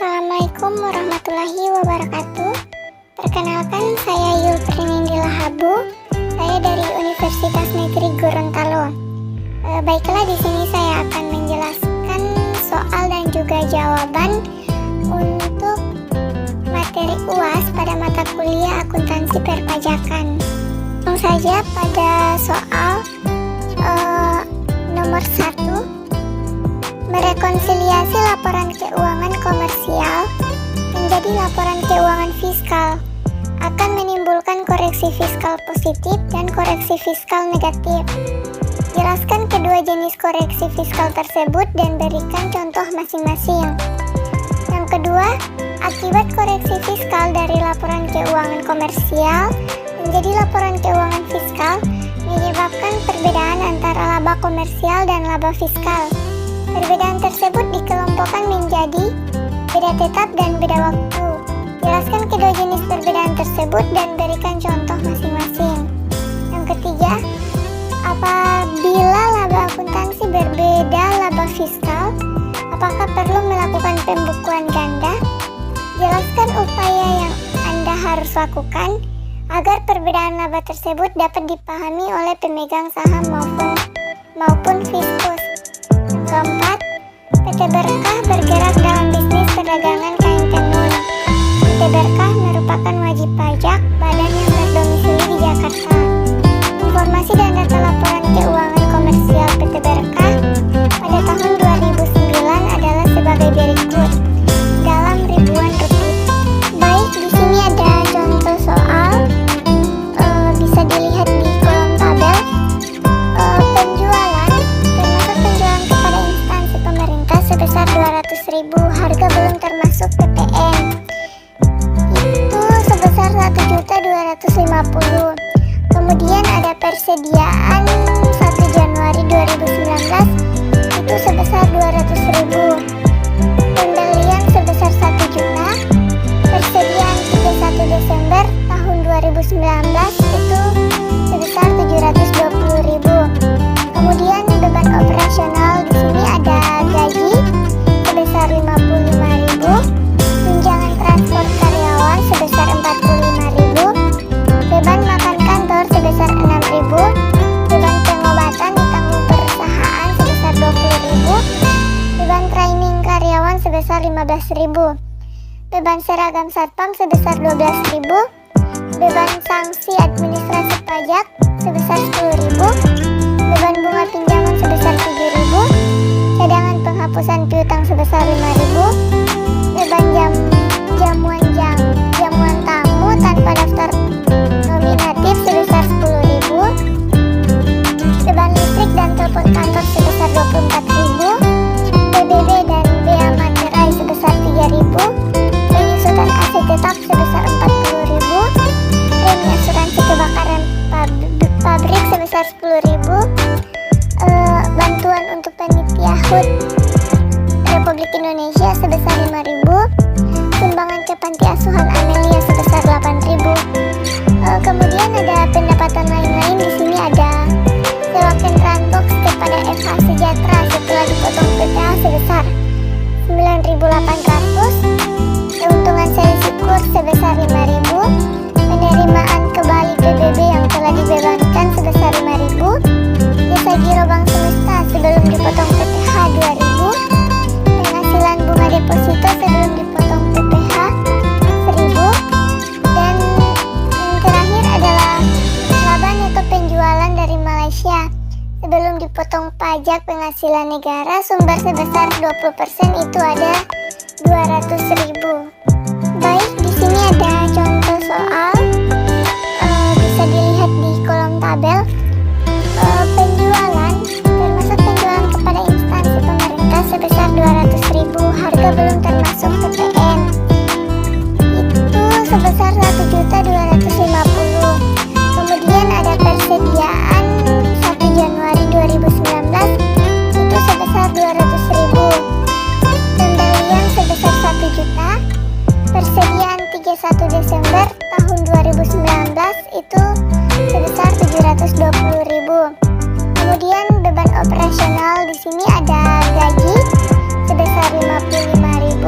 Assalamualaikum warahmatullahi wabarakatuh. Perkenalkan, saya Yulprinindila Habu. Saya dari Universitas Negeri Gorontalo. Baiklah, di sini saya akan menjelaskan soal dan juga jawaban untuk materi UAS pada mata kuliah akuntansi perpajakan. Langsung saja pada soal nomor 1. Merekonsiliasi laporan keuangan komersial menjadi laporan keuangan fiskal akan menimbulkan koreksi fiskal positif dan koreksi fiskal negatif. Jelaskan kedua jenis koreksi fiskal tersebut dan berikan contoh masing-masing. Yang kedua, akibat koreksi fiskal dari laporan keuangan komersial menjadi laporan keuangan fiskal menyebabkan perbedaan antara laba komersial dan laba fiskal. Perbedaan tersebut dikelompokkan menjadi beda tetap dan beda waktu. Jelaskan kedua jenis perbedaan tersebut dan berikan contoh masing-masing. Yang ketiga, apabila laba akuntansi berbeda laba fiskal, apakah perlu melakukan pembukuan ganda? Jelaskan upaya yang Anda harus lakukan agar perbedaan laba tersebut dapat dipahami oleh pemegang saham maupun fiskus. Keempat, PT Berkah bergerak dalam bisnis perdagangan kain tenun. PT Berkah merupakan wajib pajak badan yang berdomisili di Jakarta. Informasi dan data laporan keuangan komersial PT Berkah pada tahun 2009 adalah sebagai berikut dalam ribuan rupiah. Baik, di sini ada contoh soal, bisa dilihat di kolom tabel. Sebesar 200.000, harga belum termasuk PPN, itu sebesar 1.250.000. Kemudian ada persediaan 1 Januari 2019, itu sebesar 200.000. Pembelian sebesar 1 juta. Persediaan 31 Desember tahun 2019 itu sebesar 720.000. Kemudian beban operasional di sini ada gaji sebesar 55.000, tunjangan transport karyawan sebesar 45.000, beban makan kantor sebesar 6.000, beban pengobatan ditanggung perusahaan sebesar 20.000, beban training karyawan sebesar 15.000, beban seragam satpam sebesar 12.000, beban sanksi administrasi pajak sebesar 10.000, beban bunga pinjaman sebesar 7.000, cadangan penghapusan piutang sebesar 5.000, beban jamuan tamu tanpa daftar nominatif sebesar 10.000, beban listrik dan telepon kantor sebesar 24.000, PBB dan bea materai sebesar 3.000, penyusutan AC tetap sebesar 40.000, premi asuransi kebakaran pabrik sebesar 10.000, bantuan untuk panitia HUT Republik Indonesia sebesar 5.000, sumbangan ke panti asuhan Amelia sebesar 8.000. Kemudian ada pendapatan lain-lain, di sini ada sewa kendaraan box kepada FH Sejahtera setelah dipotong PPh sebesar 9.800, keuntungan sales syukur sebesar 5.000, penerimaan kembali PBB yang telah dibebankan sebesar 5.000, jasa giro bank semesta sebelum dipotong PPh 2.000, penghasilan bunga deposito sebelum dipotong PPh 1.000, dan yang terakhir adalah laba neto penjualan dari Malaysia sebelum dipotong pajak penghasilan negara sumber sebesar 20%, itu ada 200.000. Baik, di sini ada contoh soal, bisa dilihat di kolom tabel. Penjualan termasuk penjualan kepada instansi pemerintah sebesar 200.000, harga belum termasuk PPN, itu sebesar 1.250.000. Kemudian ada persediaan 1 Januari 2019, itu sebesar 200.000, pembelian sebesar 1 juta, persediaan 31 Desember tahun 2019 itu sebesar 720.000. Kemudian beban operasional di sini ada gaji sebesar 55.000,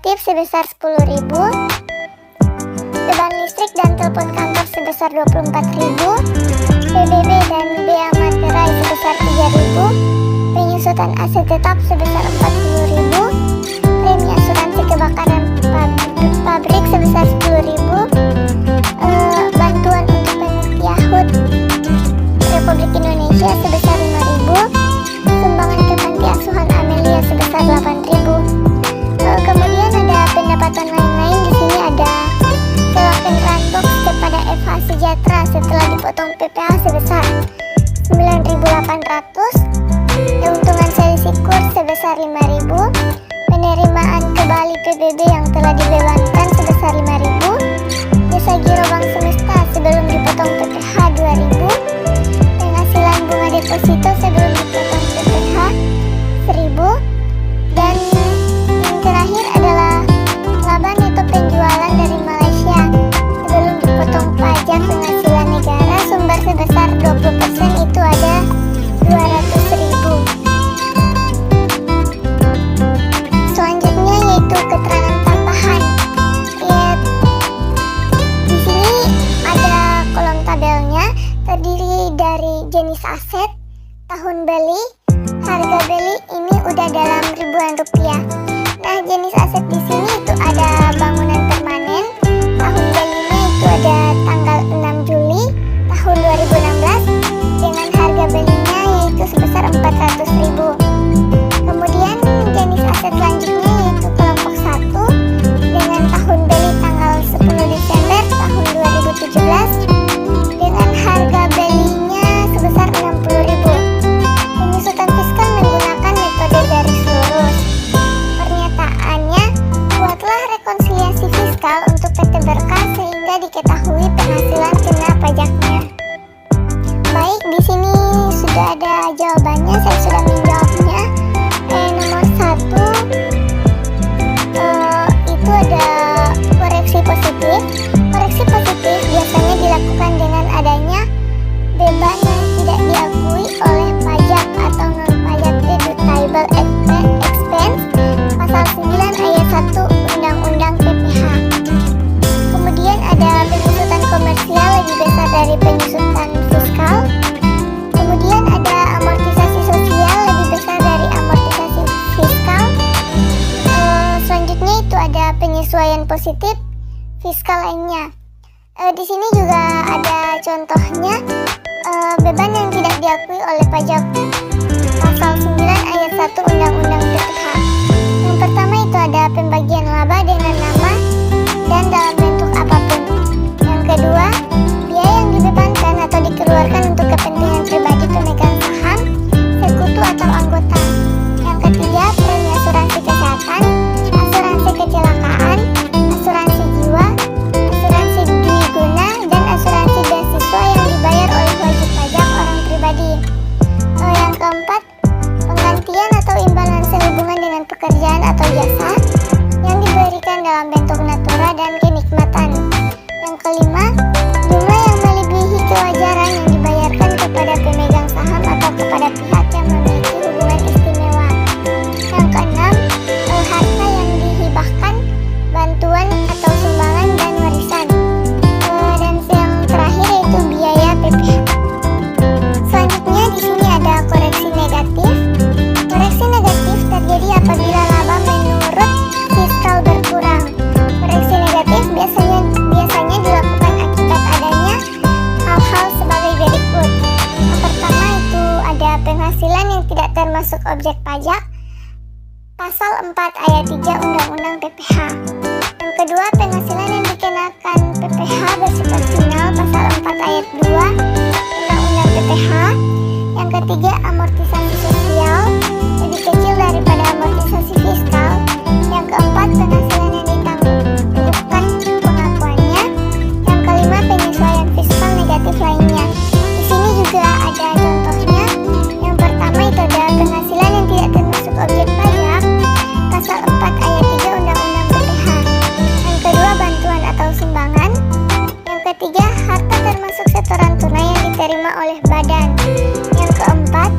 negatif sebesar 10.000, beban listrik dan telepon kantor sebesar 24.000, PBB dan bea materai sebesar 3.000, penyusutan aset tetap sebesar 40.000, premi asuransi kebakaran pabrik sebesar 10.000, bantuan untuk panitia HUT Republik Indonesia sebesar 5.000, sumbangan ke panti asuhan Amelia sebesar 8.000. Kemudian ada pendapatan lain-lain. Di sini ada sewakan runbox kepada FH Sejahtera setelah dipotong PPh sebesar 9.800, keuntungan selisih kurs sebesar 5.000, penerimaan kembali PBB yang telah dibebankan sebesar 5.000, jasa giro bank semesta sebelum dipotong PPh 2.000, penghasilan bunga deposito sebelum dipotong PPh 1.000, dan yang terakhir adalah laba neto penjualan dari Malaysia sebelum dipotong pajak penghasilan negara sumber sebesar 20%, itu ada 200.000. Selanjutnya yaitu keterangan tambahan. Di sini ada kolom tabelnya, terdiri dari jenis aset, tahun beli, harga beli ini udah dalam ribuan rupiah. Nah, jenis aset di sini itu ada bangunan permanen, tahun belinya itu ada tanggal 6 Juli tahun 2016 dengan harga belinya yaitu sebesar 400.000. Kemudian jenis aset selanjutnya yaitu kelompok 1 dengan tahun beli tanggal 10 Desember tahun 2017 dengan harga belinya sebesar 60.000. Penyusutan fiskal menggunakan metode garis lurus. Pernyataannya, buatlah rekonsiliasi fiskal untuk PT Berkah sehingga diketahui penghasilan kena pajaknya. Baik, di sini sudah ada jawabannya, saya sudah menjawabnya. Nomor 1 itu ada koreksi positif. Koreksi positif biasanya dilakukan dengan adanya beban yang tidak diakui oleh pajak atau non pajak deductible expense pasal 9 ayat 1 Undang-Undang PPh. Kemudian ada penyusutan komersial lebih besar dari penyusutan fiskal. Kemudian ada amortisasi sosial lebih besar dari amortisasi fiskal. Selanjutnya itu ada penyesuaian positif fiskal lainnya. Di sini juga ada contohnya, beban yang tidak diakui oleh pajak pasal 9 ayat 1 Undang-Undang PPh. Yang pertama itu ada pembagian laba dengan nama dan dalam bentuk apapun. Yang kedua, biaya yang dibebankan atau dikeluarkan untuk kepentingan pribadi pemegang saham, sekutu atau anggota. Yang ketiga, premi asuransi kesehatan, asuransi kecelakaan, asuransi jiwa, asuransi dwiguna, dan asuransi beasiswa yang dibayar oleh wajib pajak orang pribadi. Yang keempat, penggantian atau imbalan sehubungan dengan pekerjaan atau jasa yang diberikan dalam bentuk natura dan kenikmatan. Yang kelima, jumlah yang melebihi kewajaran yang dibayarkan kepada pemegang saham atau kepada pihak yang memiliki hubungan istimewa. Yang keenam, harta yang dihibahkan, bantuan atau sumbangan dan warisan. Dan yang terakhir yaitu biaya PPh. Selanjutnya di sini ada koreksi negatif. Koreksi negatif terjadi apabila laba menurut fiskal berkurang. Koreksi negatif biasanya dilakukan akibat adanya hal-hal sebagai berikut. Yang pertama itu ada penghasilan yang tidak termasuk objek pajak pasal 4 ayat 3 Undang-Undang PPh. Yang kedua, penghasilan yang dikenakan PPh bersifat final pasal 4 ayat 2 Undang-Undang PPh. Yang ketiga, amortisasi sosial lebih kecil daripada amortisasi fiskal. Yang keempat, penghasilan yang ditanggungan pengakuannya. Yang kelima, penyesuaian fiskal negatif lainnya. Di sini juga ada contohnya. Yang pertama itu ada penghasilan yang tidak termasuk objek pajak pasal 4 ayat 3 Undang-Undang PPh. Yang kedua, bantuan atau sumbangan. Yang ketiga, harta termasuk setoran tunai yang diterima oleh badan. Yang keempat,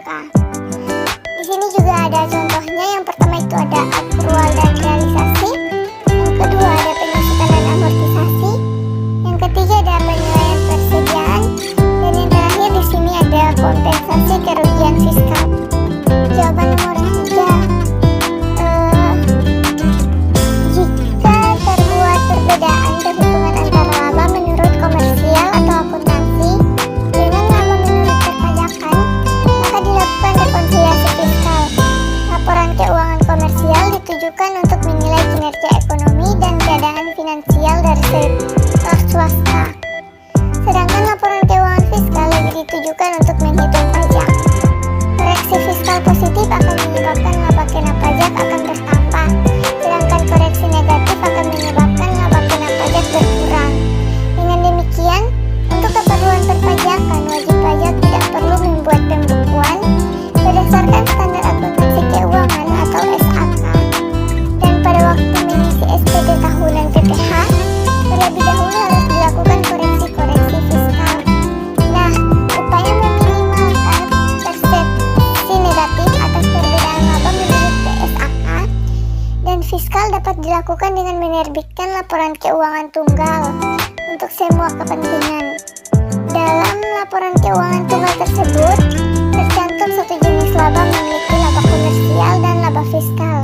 angka. Di sini juga ada contohnya. Yang pertama itu ada akrual dan realisasi. Yang kedua ada penyusutan dan amortisasi. Yang ketiga ada penilaian persediaan. Dan yang terakhir di sini ada kompensasi kerugian fiskal. Jawaban nomor 3. Jika terbuat perbedaan perhitungan antara laba menurut komersial atau akuntansi dengan laba menurut perpajakan, maka dilakukan rekonsiliasi fiskal. Laporan keuangan komersial ditujukan untuk menilai kinerja ekonomi dan keadaan finansial dari sektor swasta. Sedangkan laporan keuangan fiskal lebih ditujukan untuk menghitung pajak. Koreksi fiskal positif akan menyebabkan laba kena pajak akan bertambah, sedangkan koreksi negatif akan menyebabkan laba kena pajak berkurang. Dengan demikian, untuk keperluan perpajakan, wajib pajak tidak perlu membuat pembukuan berdasarkan standar akuntansi keuangan atau SAK. Dan pada waktu mengisi SPT tahunan PPH, terlebih dahulu harus dilakukan koreksi-koreksi fiskal. Nah, upaya meminimalkan persepsi negatif atas perbedaan laba menurut PSAK dan fiskal dapat dilakukan dengan menerbitkan laporan keuangan tunggal untuk semua kepentingan. Dalam laporan keuangan tunggal tersebut tercantum satu jenis laba memiliki laba komersial dan laba fiskal.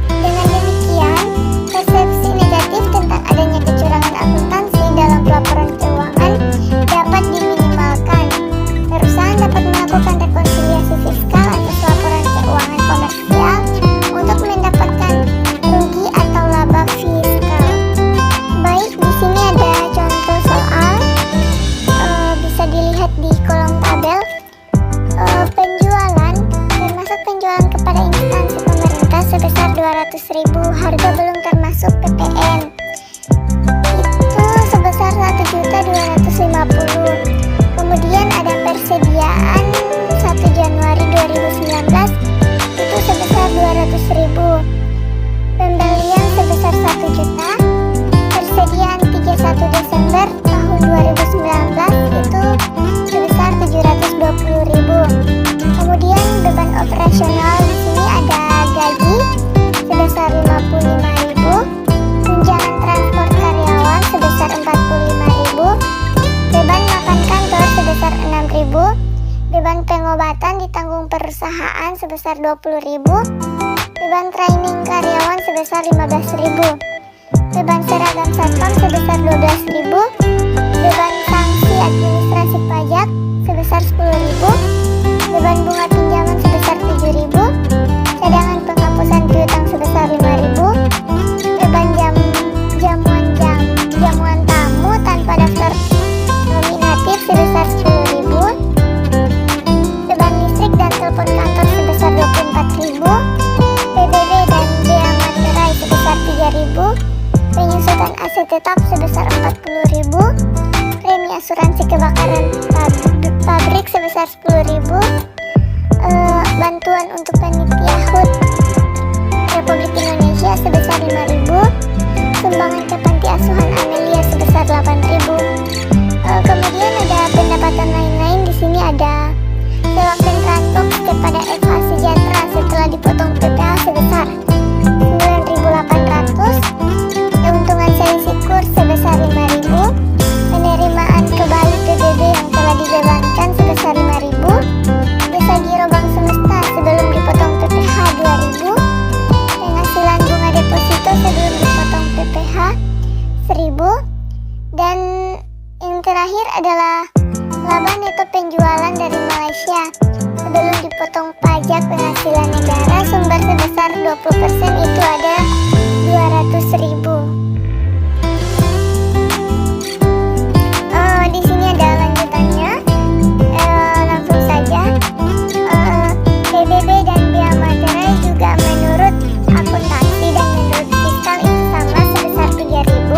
Dengan demikian, persepsi negatif tentang adanya kecurangan akuntansi dalam pelaporan keuangan dapat diminimalkan. Perusahaan dapat melakukan rekonsiliasi fiskal atas laporan keuangan komersial untuk mendapatkan rugi atau laba fiskal. Baik, di sini ada contoh soal, bisa dilihat di kolom tabel. Penjualan termasuk penjualan kepada instansi pemerintah sebesar 200.000, harga belum termasuk PPN. Itu sebesar 1.250.000. Kemudian ada persediaan 1 Januari 2019 itu sebesar 200.000. Pembelian sebesar 1 juta. Persediaan 31 Desember tahun 2019 itu sebesar 720.000. Kemudian beban operasional di sini ada gaji sebesar 55.000, tunjangan transport karyawan sebesar 45.000, beban makan kantor sebesar 6.000, beban pengobatan ditanggung perusahaan sebesar 20.000, beban training karyawan sebesar 15.000, beban seragam satpam sebesar 12.000, beban sanksi administrasi pajak sebesar 10.000, beban bunga pinjaman sebesar 7.000, cadangan penghapusan piutang sebesar 5.000, beban jamuan tamu tanpa daftar nominatif sebesar 10.000, beban listrik dan telepon kantor sebesar 24.000, PBB dan bea materai sebesar 3.000, penyusutan aset tetap sebesar 40.000, premi asuransi kebakaran pabrik sebesar 10.000, bantuan untuk panitia HUT Republik Indonesia sebesar 5.000, sumbangan ke panti asuhan Amelia sebesar 8.000. Kemudian ada pendapatan lain-lain. Di sini ada sewa penrantok kepada FH Sejahtera setelah dipotong PPh sebesar 9.800, keuntungan selisih kurs sebesar 5.000, penerimaan kembali PBB yang telah dibebankan sebesar 5.000, jasa giro bank semesta sebelum dipotong PPh 2.000, penghasilan bunga deposito sebelum dipotong PPh 1.000, dan yang terakhir adalah laba neto penjualan dari Malaysia sebelum dipotong pajak penghasilan negara sumber sebesar 20% itu ada 200.000. Di sini ada lanjutannya. Langsung saja. PBB dan bea materai juga menurut akuntansi dan menurut fiskal itu sama sebesar 3.000.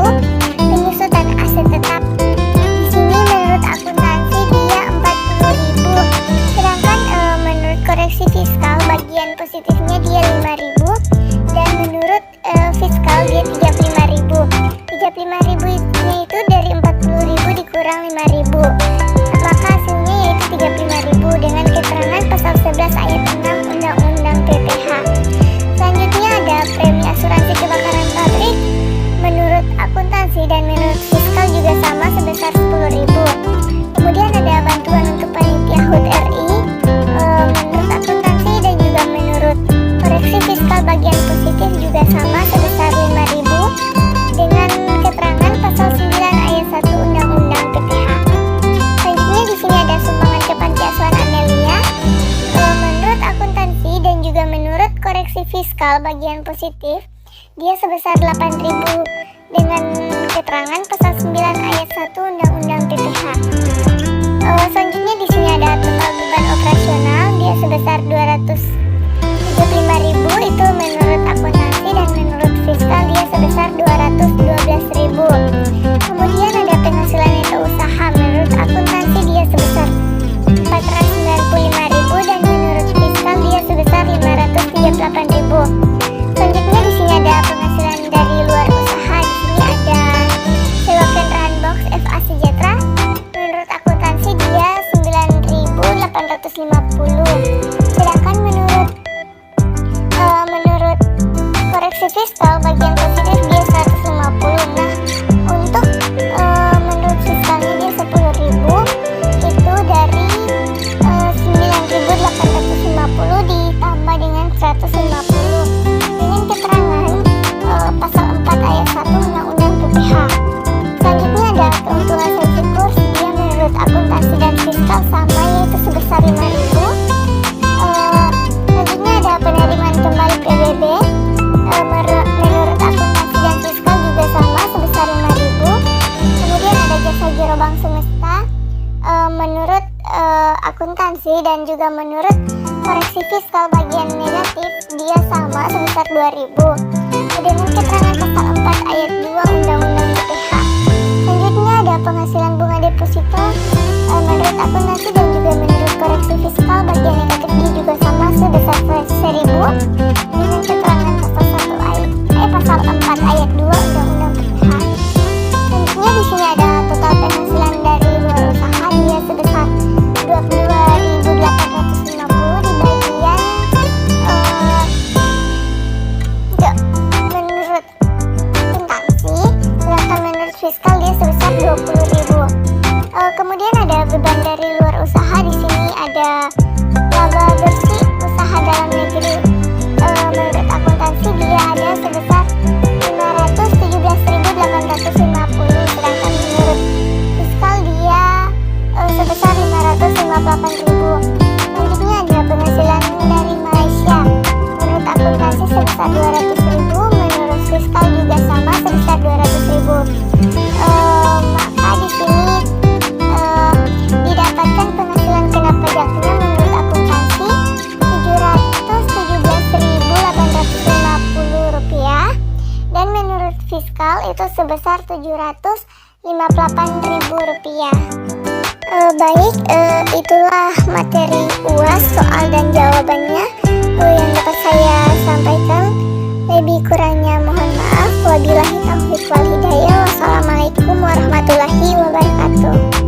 Penyusutan aset tetap di sini menurut akuntansi dia 40.000, sedangkan menurut koreksi fiskal bagian positifnya dia 5.000, dan menurut fiskal dia 35.000. 35.000-nya itu dari 40.000 dikurang 5.000, maka hasilnya yaitu 35.000. Dengan keterangan pasal 11 koreksi fiskal bagian positif, dia sebesar 8.000 dengan keterangan pasal 9 ayat 1 Undang-Undang PPH. Selanjutnya di sini ada total beban operasional, dia sebesar 275.000 itu menurut akuntansi, dan menurut fiskal dia sebesar 212.000. Kemudian ada penghasilan neto usaha, menurut akuntansi dia sebesar 495.000 dan menurut fiskal dia sebesar 538.000. Selanjutnya di sini ada penghasilan dari luar usaha, di sini ada sewa kendaraan box FA Sejahtera, menurut akuntansi dia 9.850. Sedangkan menurut koreksi fiskal bagian positif dia 150. Nah, untuk menurut fiskalnya dia 10.000, itu dari 9.850 ditambah dengan 150 dengan keterangan pasal 4 ayat 1 Undang-Undang PPH. Selanjutnya ada keuntungan selisih kurs, dia menurut akuntansi dan fiskal sama, yaitu sebesar 5.000. Selanjutnya ada penerimaan kembali PBB, menurut akuntansi dan fiskal juga sama sebesar 5.000. Kemudian ada jasa giro bank semesta, menurut akuntansi dan juga menurut koreksi fiskal bagian negatif dia sama sebesar 2.000 dengan keterangan pasal 4 ayat 2 Undang-Undang PPH. Selanjutnya ada penghasilan bunga deposito, menurut akuntansi dan juga menurut koreksi fiskal bagian negatif dia juga sama sebesar 1.000 dengan keterangan pasal 4 ayat 2 Undang-Undang PPH. Selanjutnya di sini ada total penghasilan dari luar usaha, dia sebesar 22.850 di bagian menurut akuntansi, sedangkan menurut fiskal dia sebesar 20.000. Kemudian ada beban dari luar usaha, di sini ada laba bersih usaha dalam negeri, menurut akuntansi dia ada sebesar 517.850, sedangkan menurut fiskal dia sebesar 558.000. Selanjutnya ada penghasilan dari Malaysia, menurut akuntansi sebesar 200.000, menurut fiskal juga sama sebesar 200.000. Maka di sini didapatkan penghasilan kena pajaknya menurut akuntansi Rp717.850 dan menurut fiskal itu sebesar Rp758.000. Baik, itulah materi UAS, soal dan jawabannya yang dapat saya sampaikan. Lebih kurangnya mohon maaf. Wabillahi taufiq wal hidayah. Wassalamualaikum warahmatullahi wabarakatuh.